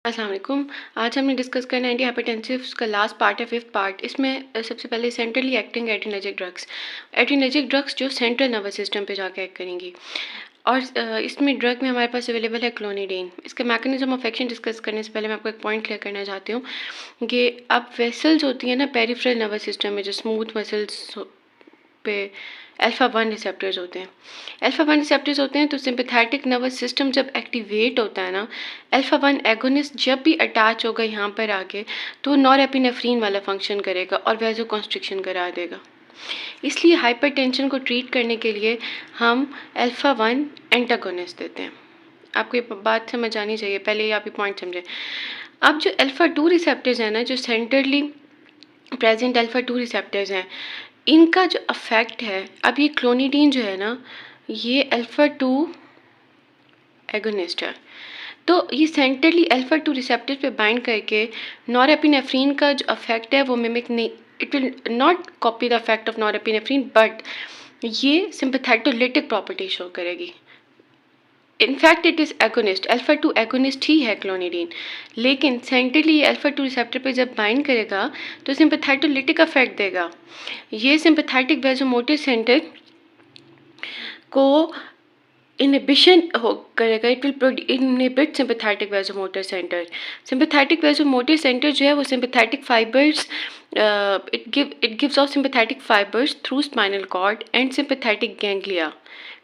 अस्सलाम वालेकुम। आज हमने डिस्कस करना है एंटी हाइपरटेंसिव्स का लास्ट पार्ट है, फिफ्थ पार्ट। इसमें सबसे पहले centrally acting adrenergic drugs. Adrenergic drugs जो सेंट्रल नर्वस सिस्टम पे जाके एक्ट करेंगी, और इसमें ड्रग में हमारे पास अवेलेबल है क्लोनिडीन। इसका मैकेनिज्म ऑफ एक्शन डिस्कस करने से पहले मैं आपको एक पॉइंट क्लियर करना चाहती हूँ कि अब वेसल्स होती हैं ना पेरिफेरल नर्वस सिस्टम में, जो स्मूथ मसल्स पे अल्फा 1 रिसेप्टर्स होते हैं। अल्फा 1 रिसेप्टर्स होते हैं तो सिंपैथेटिक नर्वस सिस्टम जब एक्टिवेट होता है ना, अल्फा 1 एगोनिस्ट जब भी अटैच होगा यहाँ पर आके, तो नॉरएपिनेफ्रिन वाला फंक्शन करेगा और वैसोकॉन्स्ट्रिक्शन करा देगा। इसलिए हाइपरटेंशन को ट्रीट करने के लिए हम अल्फा 1 एंटागोनिस्ट देते हैं। आपको ये बात समझ आनी चाहिए, पहले ये आप ये पॉइंट समझें। अब जो अल्फा 2 रिसेप्टर्स हैं ना, जो सेंट्रली प्रेजेंट अल्फा 2 रिसेप्टर्स हैं, इनका जो अफेक्ट है, अब ये क्लोनिडीन जो है ना, ये अल्फा 2 एगोनिस्ट है, तो ये सेंट्रली अल्फा 2 रिसेप्टर पे बाइंड करके नॉरएपिनेफ्रिन का जो अफेक्ट है वो मिमिक नहीं, it will not copy the effect of norepinephrine, but ये सिंपैथेटोलिटिक प्रॉपर्टी शो करेगी। In fact it is agonist, alpha 2 agonist ही है क्लोनिडीन, लेकिन सेंट्रली अल्फा 2 रिसेप्टर पे जब बाइंड करेगा तो सिंपैथेटोलिटिक अफेक्ट देगा। ये सिंपैथेटिक वैसोमोटर सेंटर को इनहिबिशन हो करेगा, it will inhibit sympathetic vasomotor centre. Sympathetic vasomotor centre जो है वो sympathetic fibres, it gives off sympathetic fibres through spinal cord and sympathetic ganglia.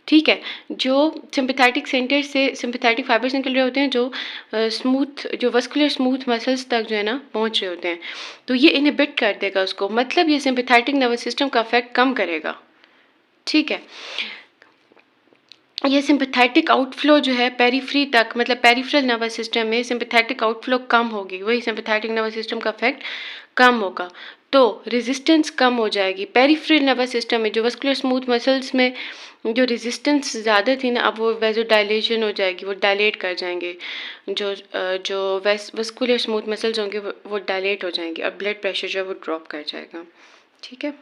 ठीक है, जो सिंपैथेटिक सेंटर से सिंपैथेटिक फाइबर्स निकल रहे होते हैं, जो स्मूथ, जो वस्कुलर स्मूथ मसल्स तक जो है ना पहुंच रहे होते हैं, तो ये इनहिबिट कर देगा उसको, मतलब ये सिंपैथेटिक नर्वस सिस्टम का अफेक्ट कम करेगा। ठीक है, ये सिंपैथेटिक आउटफ्लो जो है पेरिफ्री तक, मतलब पेरिफेरल नर्वस सिस्टम में सिंपैथेटिक आउटफ्लो कम होगी, वही सिंपैथेटिक नर्वस सिस्टम का इफेक्ट कम होगा, तो रेजिस्टेंस कम हो जाएगी। पेरिफेरल नर्वस सिस्टम में जो वस्कुलर स्मूथ मसल्स में जो रेजिस्टेंस ज़्यादा थी ना, अब वो वैसो डायलेशन हो जाएगी, वो डायलेट कर जाएंगे, जो वस्कुलर स्मूथ मसल्स होंगे वो डायलेट हो जाएंगे और ब्लड प्रेशर जो है वो ड्रॉप कर जाएगा। ठीक है,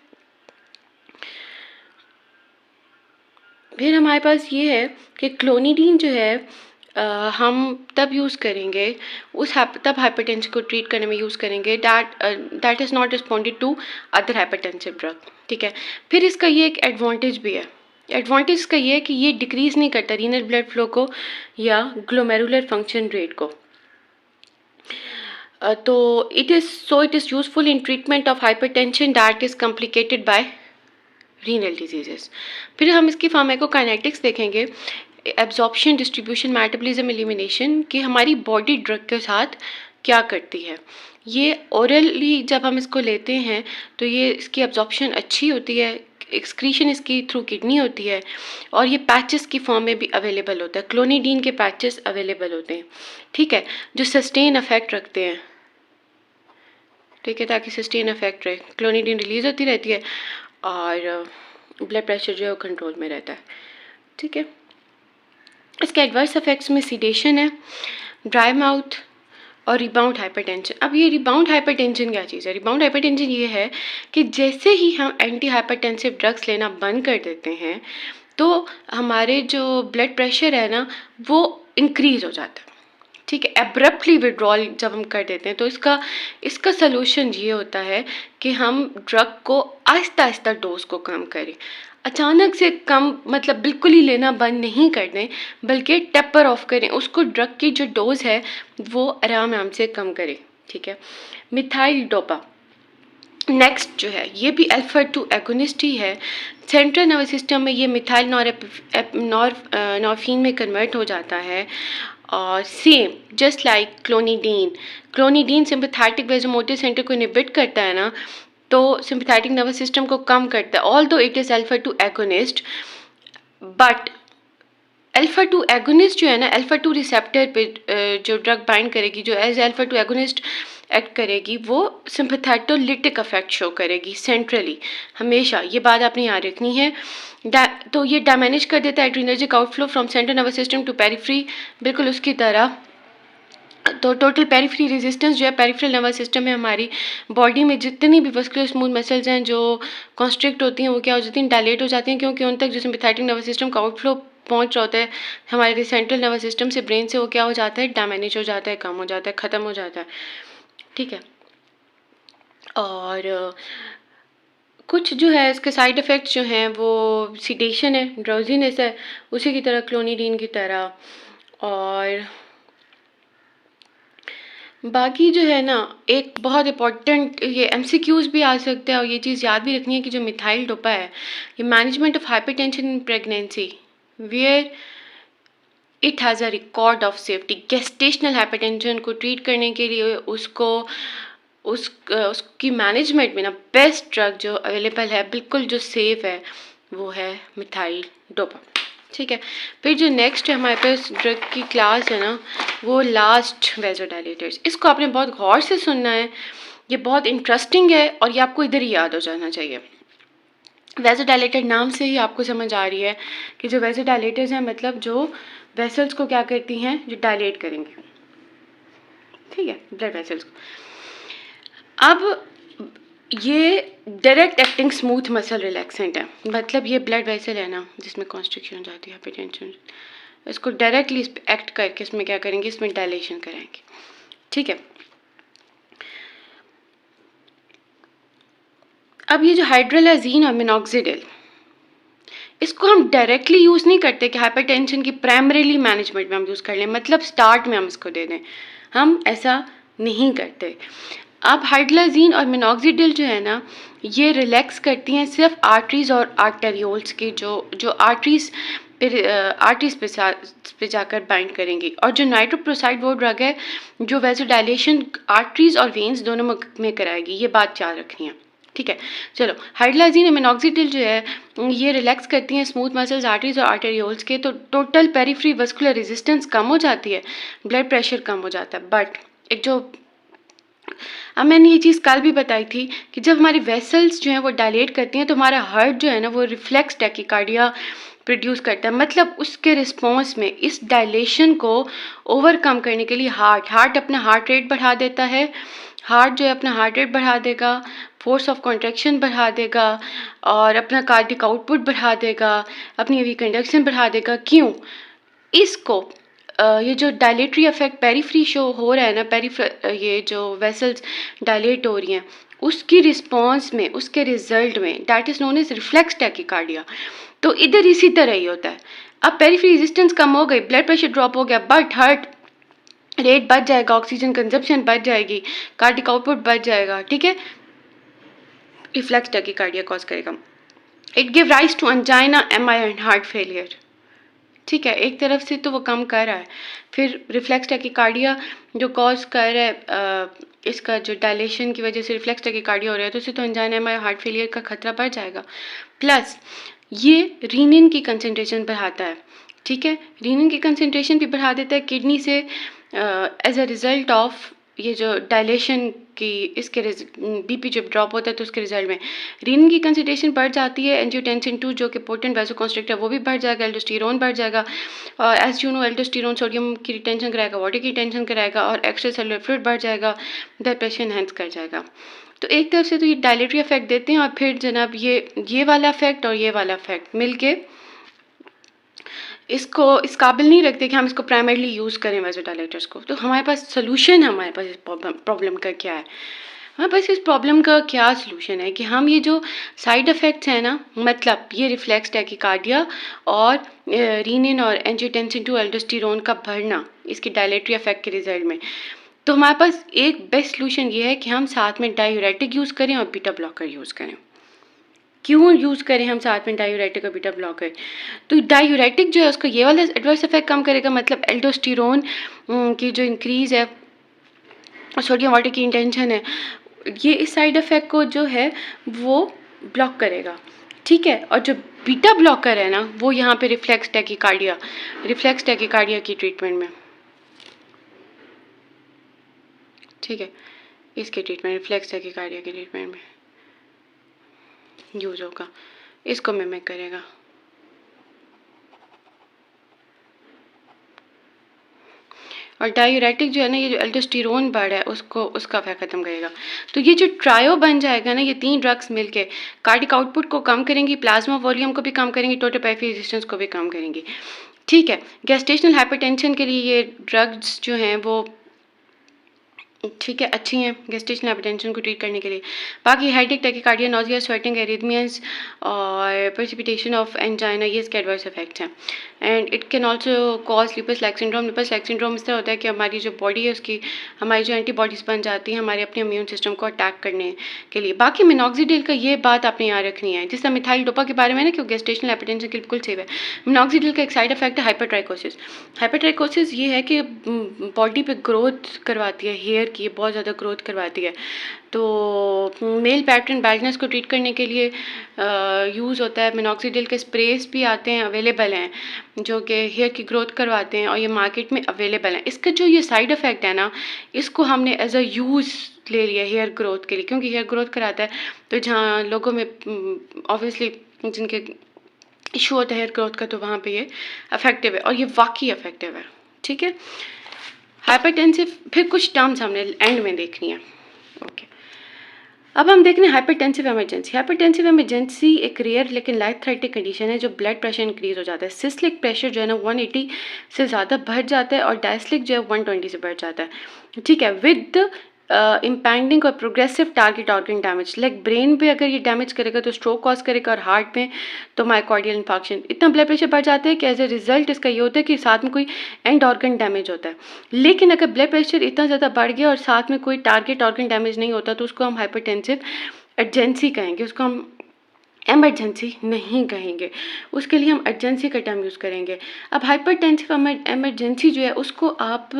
फिर हमारे पास ये है कि क्लोनिडीन जो है हम तब यूज़ करेंगे तब हाइपरटेंशन को ट्रीट करने में यूज़ करेंगे that is not responded to other hypertensive drug. ठीक है, फिर इसका ये एक एडवांटेज भी है। एडवांटेज इसका ये है कि ये डिक्रीज़ नहीं करता रीनल ब्लड फ्लो को या ग्लोमेरुलर फंक्शन रेट को। तो it is useful in treatment of hypertension that is complicated bye renal diseases. फिर हम इसकी फार्माकोकाइनेटिक्स देखेंगे, एब्जॉर्प्शन, डिस्ट्रीब्यूशन, मेटाबॉलिज्म, एलिमिनेशन, कि हमारी बॉडी ड्रग के साथ क्या करती है। ये ओरली जब हम इसको लेते हैं तो ये इसकी एब्जॉर्प्शन अच्छी होती है, एक्सक्रीशन इसकी थ्रू किडनी होती है, और ये पैचेस की फॉर्म में भी अवेलेबल होता है, क्लोनिडीन के पैचेस अवेलेबल होते हैं। ठीक है, जो सस्टेन इफेक्ट रखते हैं। ठीक है, ताकि सस्टेन इफेक्ट रहे, क्लोनिडीन रिलीज होती रहती है और ब्लड प्रेशर जो है वो कंट्रोल में रहता है। ठीक है, इसके एडवर्स इफेक्ट्स में सीडेशन है, ड्राई माउथ और रिबाउंड हाइपरटेंशन। अब ये रिबाउंड हाइपरटेंशन क्या चीज़ है? रिबाउंड हाइपरटेंशन ये है कि जैसे ही हम एंटी हाइपरटेंसिव ड्रग्स लेना बंद कर देते हैं तो हमारे जो ब्लड प्रेशर है ना वो इंक्रीज हो जाता है। ठीक है, एब्रप्टली विड्रॉल जब हम कर देते हैं तो इसका सलूशन ये होता है कि हम ड्रग को आहिस्ता आहिस्ता डोज को कम करें। अचानक से कम मतलब बिल्कुल ही लेना बंद नहीं कर दें, बल्कि टेपर ऑफ करें, उसको ड्रग की जो डोज है वो आराम आराम से कम करें। ठीक है, मिथाइल डोपा नेक्स्ट जो है, ये भी अल्फा 2 एगोनिस्ट ही है। सेंट्रल नर्वस सिस्टम में ये मिथाइल नॉरफिन में कन्वर्ट हो जाता है, और same just like clonidine sympathetic vasomotor centre को इनहिबिट करता है ना, तो सिंपैथेटिक नर्वस सिस्टम को कम करता है, although it is alpha 2 agonist, but alpha 2 agonist जो है ना, अल्फा 2 रिसेप्टर पे जो ड्रग बाइंड करेगी, जो एज अल्फा 2 एगोनिस्ट एक्ट करेगी, वो सिंपैथेटोलिटिक अफेक्ट शो करेगी सेंट्रली हमेशा। ये बात आपने याद रखनी है। तो ये डैमेज कर देता है adrenergic outflow from central nervous system to periphery, बिल्कुल उसकी तरह। तो टोटल पेरिफ्री रेजिस्टेंस जो है पेरिफेरल नर्वस सिस्टम में, हमारी बॉडी में जितनी भी वस्कुलर स्मूथ मसल्स हैं जो कॉन्स्ट्रिक्ट होती हैं वो क्या हो जाती हैं, डायलेट हो जाती हैं, क्योंकि उन तक जो सिंपैथेटिक नर्वस सिस्टम का आउटफ्लो पहुंच रहा होता है हमारे सेंट्रल नर्वस सिस्टम से ब्रेन से, वो क्या हो जाता है, डैमेज हो जाता है, कम हो जाता है, ख़त्म हो जाता है, ठीक है। और कुछ जो है इसके साइड इफ़ेक्ट्स जो हैं वो सीडेशन है, ड्राउजीनेस है, उसी की तरह क्लोनिडीन की तरह। और बाकी जो है ना, एक बहुत इंपॉर्टेंट ये एमसीक्यूज भी आ सकते हैं, और ये चीज़ याद भी रखनी है कि जो मिथाइल डोपा है, ये management of hypertension in pregnancy where it has a record of safety. Gestational hypertension को ट्रीट करने के लिए उसकी मैनेजमेंट में ना बेस्ट ड्रग जो अवेलेबल है, बिल्कुल जो सेफ है, वो है मिथाइल डोपा, ठीक है। फिर जो नेक्स्ट है हमारे पास ड्रग की क्लास है ना, वो लास्ट वेज़ोडाइलेटर्स। इसको आपने बहुत गौर से सुनना है, ये बहुत इंटरेस्टिंग है और ये आपको इधर ही याद हो जाना चाहिए। वेज़ोडाइलेटर नाम से ही आपको समझ आ रही है कि जो वेज़ोडाइलेटर्स हैं मतलब जो वेसल्स को क्या करती हैं, जो डायलेट करेंगे, ठीक है, ब्लड वेसल्स को। अब ये direct acting smooth muscle relaxant है, मतलब ये ब्लड वेसल है ना जिसमें कॉन्स्ट्रिक्शन हो जाती है, हाइपरटेंशन, इसको डायरेक्टली इस पर एक्ट करके इसमें क्या करेंगे, इसमें डायलेशन कराएंगे, ठीक है। अब ये जो हाइड्रोलाजीन और मिनॉक्सिडिल, इसको हम डायरेक्टली यूज़ नहीं करते कि हाइपरटेंशन की प्राइमरीली मैनेजमेंट में हम यूज़ कर लें, मतलब स्टार्ट में हम इसको दे दें, हम ऐसा नहीं करते। अब हाइड्रोलाजीन और मिनॉक्सिडिल जो है ना, ये रिलैक्स करती हैं सिर्फ आर्टरीज और आर्टेरियोल्स की, जो आर्टरीज पे जाकर बाइंड करेंगी। और जो नाइट्रोप्रोसाइड वो ड्रग है जो वैसोडाइलेशन आर्टरीज और वेन्स दोनों में कराएगी, ये बात याद रखनी है, ठीक है। चलो, हाइड्रोलाजीन और मिनॉक्सिडिल जो है ये रिलैक्स करती हैं स्मूथ मसल्स, आर्टरीज और आर्टेरियोल्स के, तो टोटल पेरिफ्री वस्कुलर रेजिस्टेंस कम हो जाती है, ब्लड प्रेशर कम हो जाता है। बट एक जो अब मैंने ये चीज़ कल भी बताई थी कि जब हमारी वेसल्स जो हैं वो डायलेट करती हैं तो हमारा हार्ट जो है ना वो रिफ्लेक्स टैकिकार्डिया प्रोड्यूस करता है, मतलब उसके रिस्पॉन्स में इस डायलेशन को ओवरकम करने के लिए हार्ट अपना हार्ट रेट बढ़ा देता है, हार्ट जो है अपना हार्ट रेट बढ़ा देगा, फोर्स ऑफ कॉन्ट्रैक्शन बढ़ा देगा और अपना कार्डिक आउटपुट बढ़ा देगा, अपनी एवी कंडक्शन बढ़ा देगा। क्यों? इसको ये जो डायलेटरी इफेक्ट पेरिफ्री शो हो रहा है ना, ये जो वेसल्स डायलेट हो रही हैं उसकी रिस्पॉन्स में, उसके रिजल्ट में, that is known as reflex tachycardia. तो इधर इसी तरह ही होता है। अब पेरिफ्री रेजिस्टेंस कम हो गई, ब्लड प्रेशर ड्रॉप हो गया, बट हार्ट रेट बढ़ जाएगा, ऑक्सीजन कंजप्शन बढ़ जाएगी, कार्डिक आउटपुट बढ़ जाएगा, ठीक है, रिफ्लेक्स टैकिकार्डिया कॉज करेगा। It give rise to angina, MI and heart failure, ठीक है। एक तरफ से तो वो कम कर रहा है, फिर रिफ्लेक्स टैकिकार्डिया जो कॉज कर रहा है इसका जो डायलेशन की वजह से रिफ्लेक्स टैकिकार्डिया हो रहा है, तो उससे तो एंजाइना एमा हार्ट फेलियर का खतरा बढ़ जाएगा। प्लस ये रीनिन की कंसनट्रेशन बढ़ाता है, ठीक है, रीनिन की कंसनट्रेशन भी बढ़ा देता है किडनी से एज अ रिजल्ट ऑफ ये जो डायलेशन की, इसके बीपी जब ड्रॉप होता है तो उसके रिजल्ट में रीनिन की कंसनट्रेशन बढ़ जाती है, एंजियोटेंसिन 2 जो कि पोटेंट वैसोकॉन्स्ट्रिक्टर वो भी बढ़ जाएगा, एल्डोस्टेरोन बढ़ जाएगा, और as you know aldosterone sodium की रिटेंशन कराएगा, वाटर की रिटेंशन कराएगा, और एक्स्ट्रा सेलुलर फ्लूइड बढ़ जाएगा, ब्लड प्रेशर एनहांस कर जाएगा। तो एक तरफ से तो ये डायलेटरी इफेक्ट देते हैं, और फिर जनाब ये वाला इफेक्ट और ये वाला इफेक्ट मिलके इसको इस काबिल नहीं रखते कि हम इसको प्राइमरली यूज़ करें वैसोडाइलेटर्स को। तो हमारे पास सोल्यूशन, हमारे पास इस प्रॉब्लम का क्या है, हमारे पास इस प्रॉब्लम का क्या सोल्यूशन है कि हम ये जो साइड इफ़ेक्ट्स हैं ना, मतलब ये रिफ्लेक्स टैकिकार्डिया और रीनिन और एंजियोटेंसिन 2 एल्डोस्टेरोन का बढ़ना इसके डायलेटरी इफेक्ट के रिजल्ट में, तो हमारे पास एक बेस्ट सोल्यूशन ये है कि हम साथ में डायूरेटिक यूज़ करें और बीटा ब्लॉकर यूज़ करें। क्यों यूज़ करें हम साथ में डायूरेटिक और बीटा ब्लॉकर? तो डायूरेटिक जो है उसका ये वाला एडवर्स इफेक्ट कम करेगा, मतलब एल्डोस्टेरोन की जो इंक्रीज़ है, सोडियम वाटर की इंटेंशन है, ये इस साइड इफेक्ट को जो है वो ब्लॉक करेगा, ठीक है। और जो बीटा ब्लॉकर है ना, वो यहाँ पे रिफ्लेक्स टैकिकार्डिया की ट्रीटमेंट में, ठीक है, इसके ट्रीटमेंट, रिफ्लेक्स टैकिकार्डिया के ट्रीटमेंट में यूज होगा, इसको मिमिक करेगा। और डायूरेटिक जो है ना, ये जो एल्डोस्टेरोन बढ़ है उसको उसका इफेक्ट ख़त्म करेगा। तो ये जो ट्रायो बन जाएगा ना, ये 3 ड्रग्स मिलके कार्डिक आउटपुट को कम करेंगी, प्लाज्मा वॉल्यूम को भी कम करेंगी, टोटल पेरिफेरल रेजिस्टेंस को भी कम करेंगी। ठीक है, गेस्टेशनल हाइपरटेंशन के लिए ये ड्रग्स जो हैं वो ठीक है, अच्छी हैं गेस्टेशनल हाइपरटेंशन को ट्रीट करने के लिए। बाकी headache, tachycardia, nausea, sweating, arrhythmias और प्रेसिपिटेशन ऑफ एंजाइना, ये इसके एडवर्स इफेक्ट्स हैं। And it can also cause lupus like syndrome. Lupus like syndrome इस तरह होता है कि हमारी जो बॉडी है उसकी हमारी जो एंटीबॉडीज़ बन जाती हैं हमारे अपने इम्यून सिस्टम को अटैक करने के लिए। बाकी मिनॉक्सिडिल का ये बात आपने याद रखनी है, जिस तरह मिथाइल डोपा के बारे में ना कि गेस्टेशनल हाइपरटेंशन के बिल्कुल सेव है। मिनॉक्सिडिल का एक साइड इफेक्ट है हाइपरट्राइकोसिस। हाइपरट्राइकोसिस ये है कि बॉडी पे ग्रोथ करवाती है, हेयर की बहुत ज़्यादा ग्रोथ करवाती है। तो मेल पैटर्न बैल्डनेस को ट्रीट करने के लिए यूज़ होता है। मिनॉक्सिडिल के स्प्रेस भी आते हैं, अवेलेबल हैं, जो कि हेयर की ग्रोथ करवाते हैं और ये मार्केट में अवेलेबल हैं। इसका जो ये साइड इफ़ेक्ट है ना, इसको हमने एज अ यूज़ ले लिया हेयर ग्रोथ के लिए, क्योंकि हेयर ग्रोथ कराता है। तो जहाँ लोगों में ऑब्वियसली जिनके इशू होता है हेयर ग्रोथ का, तो वहाँ पे ये इफेक्टिव है और ये वाकई इफेक्टिव है। ठीक है, हाइपरटेंसिव फिर कुछ टर्म्स हमने एंड में देखनी है। ओके, अब हम देख रहे हैं हाइपरटेंसिव इमरजेंसी। हाइपरटेंसिव इमरजेंसी एक रेयर लेकिन लाइफ थ्रेटनिंग कंडीशन है जो ब्लड प्रेशर इंक्रीज हो जाता है। सिस्टोलिक प्रेशर जो है ना 180 से ज़्यादा बढ़ जाता है और डायस्टोलिक जो है 120 से बढ़ जाता है। ठीक है, विद इम्पैंडिंग और progressive target organ damage, like brain पे अगर ये डैमेज करेगा तो स्ट्रोक कॉज करेगा और हार्ट में तो माइकार्डियल इन्फार्क्शन। इतना ब्लड प्रेशर बढ़ जाता है कि एज ए रिजल्ट इसका ये होता है कि साथ में कोई एंड ऑर्गन डैमेज होता है। लेकिन अगर ब्लड प्रेशर इतना ज़्यादा बढ़ गया और साथ में कोई टारगेट ऑर्गन डैमेज नहीं होता तो उसको हम हाइपरटेंसिव अर्जेंसी कहेंगे, उसको हम एमरजेंसी नहीं कहेंगे। उसके लिए हम अर्जेंसी का टर्म यूज़ करेंगे। अब हाइपरटेंसिव एमरजेंसी जो है उसको आप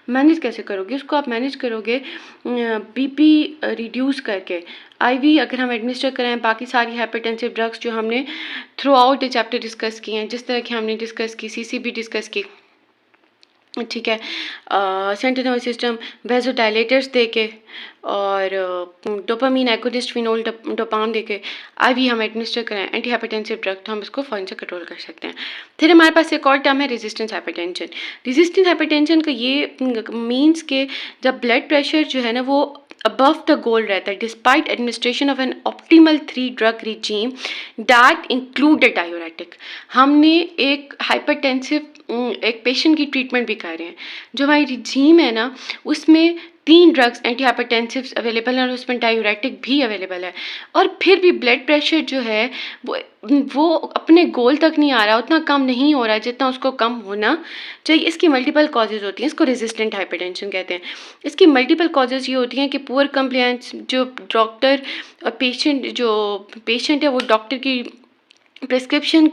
मैनेज कैसे करोगे? उसको आप मैनेज करोगे बीपी रिड्यूस करके। आईवी अगर हम एडमिनिस्टर करें, बाकी सारी हाइपरटेंसिव ड्रग्स जो हमने through out the chapter discuss किए हैं, जिस तरह की हमने डिस्कस की, सीसीबी डिस्कस की, ठीक है, सेंट्रल नर्वस सिस्टम वेजोडाइलेटर्स देके और डोपामीन एगोनिस्ट फिनोल डोपाम देके आईवी हम एडमिनिस्टर करें एंटी हाइपरटेंसिव ड्रग, तो हम इसको फौरन से कंट्रोल कर सकते हैं। फिर हमारे पास एक और टर्म है रेजिस्टेंस हाइपरटेंशन। रेजिस्टेंस हाइपरटेंशन का ये मीन्स के जब ब्लड प्रेशर जो है ना वो above the goal रहता है despite administration of an optimal 3 drug regime that include the diuretic. हमने एक हाइपरटेंसिव एक पेशेंट की ट्रीटमेंट भी कर रहे हैं, जो हमारी रिजीम है ना उसमें 3 ड्रग्स एंटी हाइपरटेंसिव अवेलेबल हैं और उसमें डायूरेटिक भी अवेलेबल है, और फिर भी ब्लड प्रेशर जो है वो अपने गोल तक नहीं आ रहा, उतना कम नहीं हो रहा है जितना उसको कम होना चाहिए। इसकी मल्टीपल कॉजेज़ होती हैं, इसको रेजिस्टेंट हाइपरटेंशन कहते हैं। इसकी मल्टीपल कॉजेज़ ये होती हैं कि पुअर कंप्लायंस, जो डॉक्टर और पेशेंट है वो डॉक्टर की प्रिस्क्रिप्शन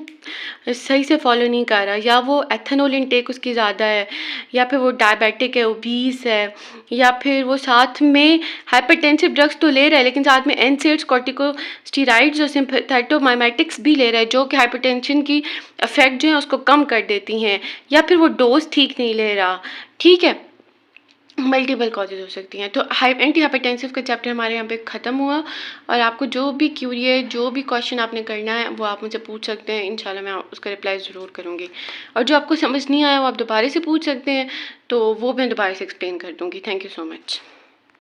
सही से फॉलो नहीं कर रहा, या वो एथेनॉल इनटेक उसकी ज़्यादा है, या फिर वो डायबिटिक है, ओबीस है, या फिर वो साथ में हाइपरटेंसिव ड्रग्स तो ले रहा है लेकिन साथ में एनसेड्स, कॉर्टिकोस्टेरॉइड्स और सिम्पैथोमाइमेटिक्स भी ले रहा है, जो कि हाइपरटेंशन की इफेक्ट जो है उसको कम कर देती हैं, या फिर वो डोज ठीक नहीं ले रहा। ठीक है, मल्टीपल कॉजेज हो सकती हैं। तो एंटी हाइपरटेंसिव का चैप्टर हमारे यहाँ पे ख़त्म हुआ, और आपको जो भी क्यूरी है, जो भी क्वेश्चन आपने करना है वो आप मुझे पूछ सकते हैं। इंशाल्लाह मैं उसका रिप्लाई ज़रूर करूँगी, और जो आपको समझ नहीं आया वो आप दोबारा से पूछ सकते हैं, तो वो मैं दोबारा से एक्सप्लेन कर दूँगी। Thank you so much.